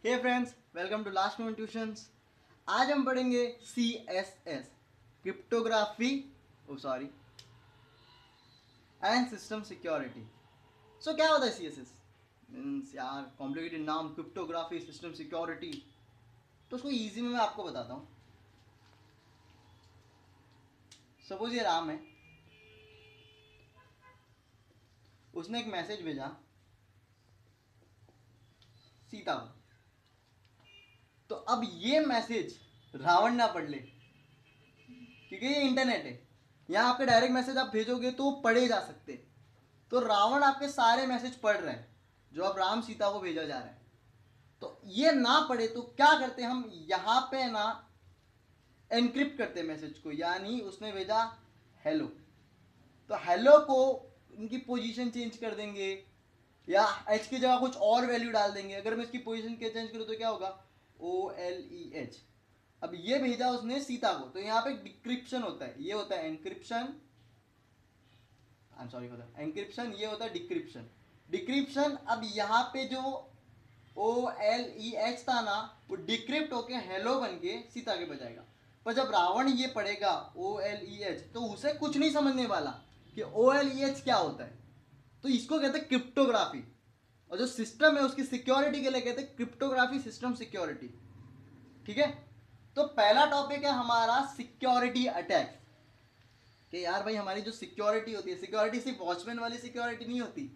Hey friends, welcome to last moment tuitions. आज हम पढ़ेंगे CSS, cryptography and system security. So क्या होता है CSS? मीन्स यार कॉम्प्लिकेटेड नाम, क्रिप्टोग्राफी, सिस्टम सिक्योरिटी। तो उसको इजी में मैं आपको बताता हूँ। सपोज ये राम है, उसने एक मैसेज भेजा सीता को। तो अब ये मैसेज रावण ना पढ़ ले, क्योंकि ये इंटरनेट है। यहाँ आपके डायरेक्ट मैसेज आप भेजोगे तो पढ़े जा सकते। तो रावण आपके सारे मैसेज पढ़ रहे हैं जो अब राम सीता को भेजा जा रहा है। तो ये ना पढ़े तो क्या करते हैं हम, यहाँ पे ना एनक्रिप्ट करते हैं मैसेज को। यानी उसने भेजा हेलो, तो हेलो को उनकी पोजीशन चेंज कर देंगे या एच की जगह कुछ और वैल्यू डाल देंगे। अगर मैं इसकी पोजीशन के चेंज करूँ तो क्या होगा, OLEH। अब ये भेजा उसने सीता को, तो यहाँ पे डिक्रिप्शन होता है, ये होता है encryption, I am sorry for that, encryption, ये होता है डिक्रिप्शन। डिक्रिप्शन, अब यहाँ पे जो OLEH था ना, वो डिक्रिप्ट होके हेलो बन के सीता के बजाएगा। पर जब रावण ये पढ़ेगा OLEH तो उसे कुछ नहीं समझने वाला कि OLEH क्या होता है। तो इसको कहते हैं क्रिप्टोग्राफी, और जो सिस्टम है उसकी सिक्योरिटी के लिए कहते हैं क्रिप्टोग्राफी सिस्टम सिक्योरिटी। ठीक है, तो पहला टॉपिक है हमारा सिक्योरिटी अटैक। कि यार भाई हमारी जो सिक्योरिटी होती है, सिक्योरिटी सिर्फ वॉचमैन वाली सिक्योरिटी नहीं होती।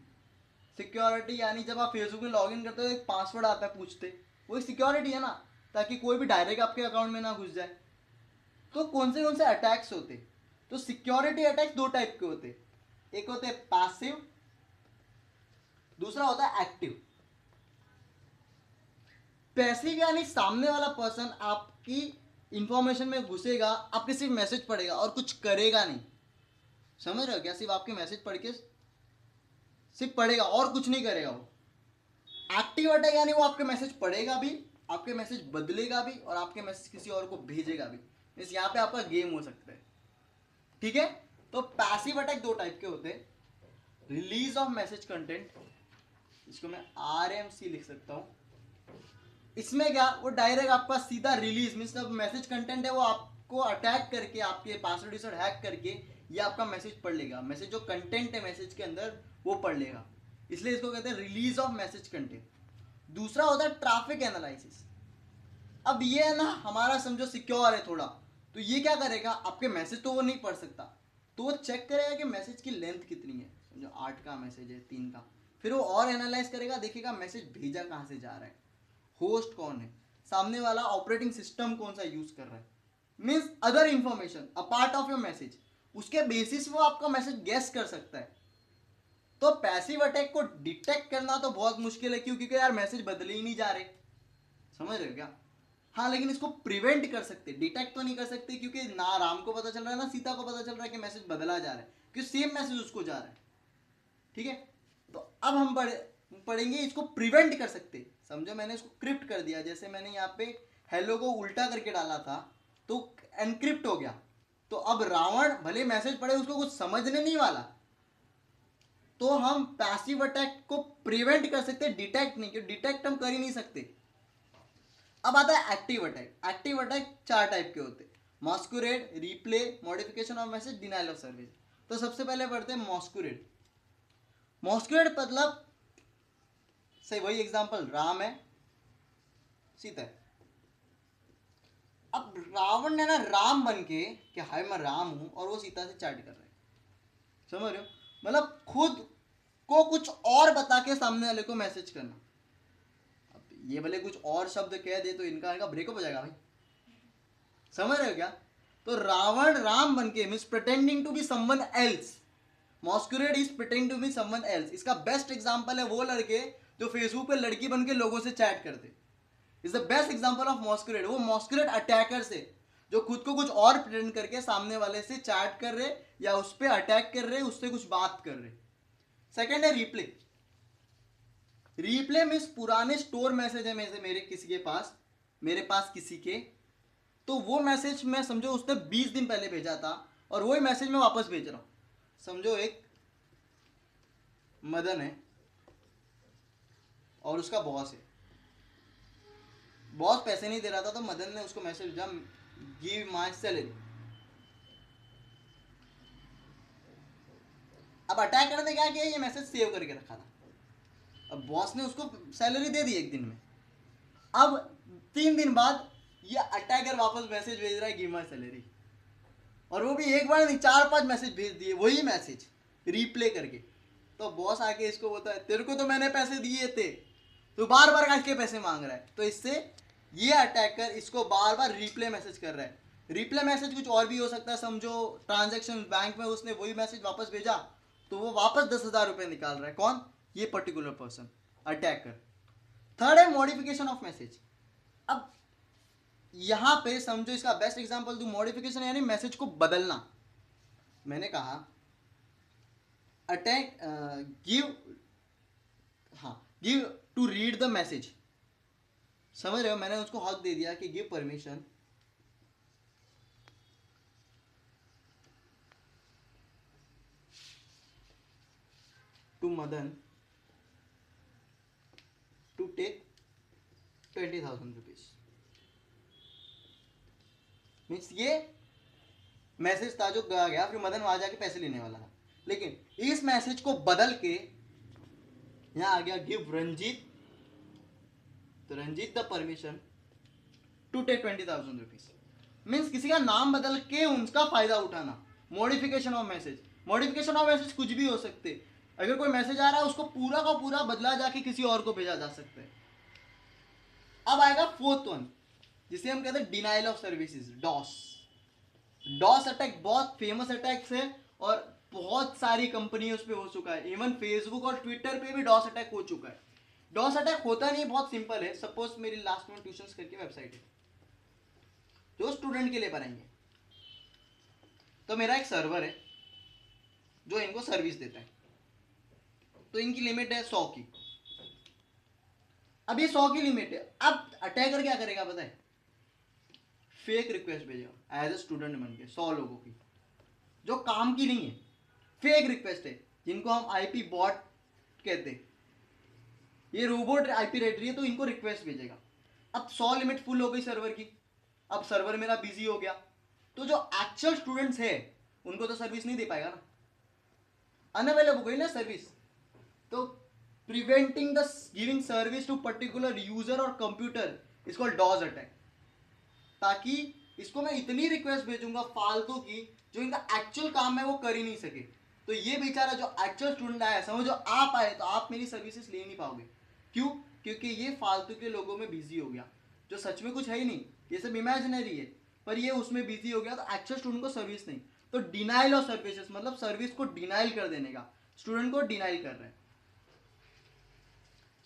सिक्योरिटी यानी जब आप फेसबुक में लॉगिन करते हो एक पासवर्ड आता है पूछते, वो एक सिक्योरिटी है ना, ताकि कोई भी डायरेक्ट आपके अकाउंट में ना घुस जाए। तो कौन से अटैक्स होते, तो सिक्योरिटी अटैक्स दो टाइप के होते। एक होते पैसिव, दूसरा होता है एक्टिव। पैसिव यानी सामने वाला पर्सन आपकी इंफॉर्मेशन में घुसेगा, आपके सिर्फ मैसेज पढ़ेगा और कुछ करेगा नहीं। समझ रहे हो क्या, सिर्फ आपके मैसेज पढ़ के सिर्फ पढ़ेगा और कुछ नहीं करेगा वो। एक्टिव अटैक यानी वो आपके मैसेज पढ़ेगा भी, आपके मैसेज बदलेगा भी और आपके मैसेज किसी और को भेजेगा भी। इस यहाँ पे आपका गेम हो सकता है। ठीक है, तो पैसिव अटैक दो टाइप के होते हैं। रिलीज ऑफ मैसेज कंटेंट, इसको मैं RMC लिख सकता हूँ। इसमें क्या, वो डायरेक्ट आपका सीधा रिलीज, मीन्स मैसेज कंटेंट है वो आपको अटैक करके, आपके पासवर्ड हैक करके ये आपका मैसेज पढ़ लेगा। मैसेज जो कंटेंट है मैसेज के अंदर वो पढ़ लेगा, इसलिए इसको कहते हैं रिलीज ऑफ मैसेज कंटेंट। दूसरा होता है ट्रैफिक एनालिसिस। अब ये है ना हमारा समझो सिक्योर है थोड़ा, तो ये क्या करेगा, आपके मैसेज तो वो नहीं पढ़ सकता, तो वो चेक करेगा कि मैसेज की लेंथ कितनी है। समझो 8 का मैसेज है, 3 का, फिर वो और एनालाइज करेगा, देखेगा मैसेज भेजा कहाँ से जा रहा है, होस्ट कौन है, सामने वाला ऑपरेटिंग सिस्टम कौन सा यूज कर रहा है, means other information a part of your message. उसके बेसिस वो आपका मैसेज गेस कर सकता है। तो पैसिव अटैक को डिटेक्ट करना तो बहुत मुश्किल है, क्योंकि यार मैसेज बदले ही नहीं जा रहे। समझ रहे हो क्या? हाँ, लेकिन इसको प्रिवेंट कर सकते, डिटेक्ट तो नहीं कर सकते, क्योंकि ना राम को पता चल रहा है ना सीता को पता चल रहा है कि मैसेज बदला जा रहा है, क्योंकि सेम मैसेज उसको जा रहा है। ठीक है, तो अब हम पढ़ेंगे इसको प्रिवेंट कर सकते। समझो मैंने इसको क्रिप्ट कर दिया, जैसे मैंने यहाँ पे हेलो को उल्टा करके डाला था तो एनक्रिप्ट हो गया। तो अब रावण भले मैसेज पढ़े, उसको कुछ समझने नहीं वाला। तो हम पैसिव अटैक को प्रिवेंट कर सकते, डिटेक्ट नहीं, क्योंकि डिटेक्ट हम कर ही नहीं सकते। अब आता है active attack. Active attack 4 type के होते हैं, masquerade, replay, modification of message, denial of service. तो सबसे पहले पढ़ते हैं मॉस्कुरेड। मॉस्कुरेड मतलब सही वही एग्जांपल, राम है सीता है। अब रावण ने ना राम बन के कि हाय मैं राम हूं, और वो सीता से चैट कर रहे हैं। समझ रहे हो, मतलब खुद को कुछ और बता के सामने वाले को मैसेज करना। अब ये भले कुछ और शब्द कह दे तो इनका ब्रेकअप हो जाएगा भाई। समझ रहे हो क्या? तो रावण राम बन के means pretending to be someone else. Masquerade is pretending to be someone else. इसका बेस्ट एग्जांपल है वो लड़के जो फेसबुक पे लड़की बन के लोगों से चैट करते। Is the best example of masquerade. वो मॉस्कुरेड अटैकर से जो खुद को कुछ और प्रिटेंड करके सामने वाले से चैट कर रहे या उस पर अटैक कर रहे, उससे कुछ बात कर रहे। सेकेंड है रिप्ले। रिप्ले मीन्स पुराने स्टोर मैसेज है मेरे किसी के पास, मेरे पास किसी के, तो वो मैसेज मैं समझो उसने 20 दिन पहले भेजा था और वही मैसेज मैं वापस भेज रहा हूं। समझो एक मदन है और उसका बॉस है, बॉस पैसे नहीं दे रहा था तो मदन ने उसको मैसेज भेजा, गिव माय सैलरी। अब अटैकर ने क्या किया, ये मैसेज सेव करके रखा था। अब बॉस ने उसको सैलरी दे दी एक दिन में। अब 3 दिन बाद ये अटैकर वापस मैसेज भेज रहा है, गिव माय सैलरी। और वो भी एक बार नहीं, 4-5 मैसेज भेज दिए, वही मैसेज रिप्ले करके। तो बॉस आके इसको बोलता है, तेरे को तो मैंने पैसे दिए थे, तो बार बार इसके पैसे मांग रहा है। तो इससे ये अटैकर इसको बार बार रिप्ले मैसेज कर रहा है। रिप्ले मैसेज कुछ और भी हो सकता है, समझो ट्रांजैक्शन बैंक में उसने वही मैसेज वापस भेजा, तो वो वापस 10,000 रुपये निकाल रहा है। कौन? ये पर्टिकुलर पर्सन, अटैकर। थर्ड है मॉडिफिकेशन ऑफ मैसेज। अब यहां पे समझो, इसका बेस्ट एग्जांपल दूं, मॉडिफिकेशन यानी मैसेज को बदलना। मैंने कहा अटैक गिव, हाँ, give to read the message. समझ रहे हो? मैंने उसको हक दे दिया कि give permission to Madan to take 20,000 rupees. Means ये मैसेज था जो गया, फिर मदन वहां जाके पैसे लेने वाला था, लेकिन इस मैसेज को बदल के यहां आ गया गिव रंजीत, तो Ranjit the permission to take 20,000 rupees. Means किसी का नाम बदल के उनका फायदा उठाना। Modification of message. Modification of message कुछ भी हो सकते, अगर कोई मैसेज आ रहा है उसको पूरा का पूरा बदला जाके किसी और को भेजा जा सकता है। अब आएगा फोर्थ वन, जिसे हम कहते हैं denial of services, DoS. DoS attack बहुत फेमस अटैक्स है और बहुत सारी कंपनियों पे हो चुका है। इवन फेसबुक और ट्विटर पे भी डॉस अटैक हो चुका है। डॉस अटैक होता नहीं, बहुत सिंपल है। सपोज मेरी लास्ट में ट्यूशंस करके वेबसाइट है जो स्टूडेंट के लिए बनाएंगे, तो मेरा एक सर्वर है जो इनको सर्विस देता है, तो इनकी लिमिट है 100 की। अब ये 100 की लिमिट है। अब अटैकर क्या करेगा पता है? फेक रिक्वेस्ट भेजेगा एज ए स्टूडेंट बन के 100 लोगों की, जो काम की नहीं है, फेक रिक्वेस्ट है, जिनको हम आईपी बॉट कहते हैं। ये रोबोट आईपी रेड रही है तो इनको रिक्वेस्ट भेजेगा। अब 100 लिमिट फुल हो गई सर्वर की, अब सर्वर मेरा बिजी हो गया, तो जो एक्चुअल स्टूडेंट्स है उनको तो सर्विस नहीं दे पाएगा ना, अनअवेलेबल हो गई ना सर्विस। तो preventing the giving service to particular user और computer is called DoS attack. ताकि इसको मैं इतनी रिक्वेस्ट भेजूंगा फालतू की, जो इनका एक्चुअल काम है वो कर ही नहीं सके। तो ये बेचारा जो एक्चुअल स्टूडेंट आया, समझो आप आए तो आप मेरी सर्विसेज ले नहीं पाओगे। क्यों? क्योंकि ये फालतू के लोगों में बिजी हो गया, जो सच में कुछ है ही नहीं, ये सब इमेजिनरी है, पर ये उसमें बिजी हो गया, तो एक्चुअल स्टूडेंट को सर्विस नहीं। तो डिनाइल ऑफ सर्विसेज मतलब सर्विस को डिनाइल कर देने का, स्टूडेंट को डिनाइल कर रहे हैं।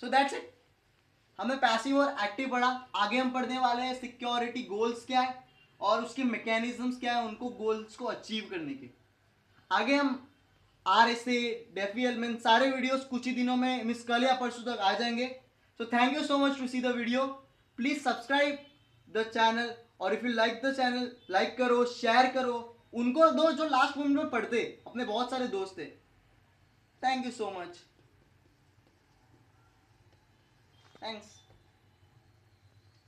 So that's it. हमें पैसिव और एक्टिव पढ़ा। आगे हम पढ़ने वाले हैं सिक्योरिटी गोल्स क्या है और उसके मैकेनिज्म्स क्या है उनको गोल्स को अचीव करने के। आगे हम RSA, डेफिएलमेंट सारे वीडियोस कुछ ही दिनों में, मिस कल या परसों तक आ जाएंगे। So thank you so much to see the video. Please subscribe the channel, और if you like the channel, like करो, शेयर करो, उनको दो जो लास्ट मोमेंट में पढ़ते, अपने बहुत सारे दोस्त थे। Thank you so much, thanks.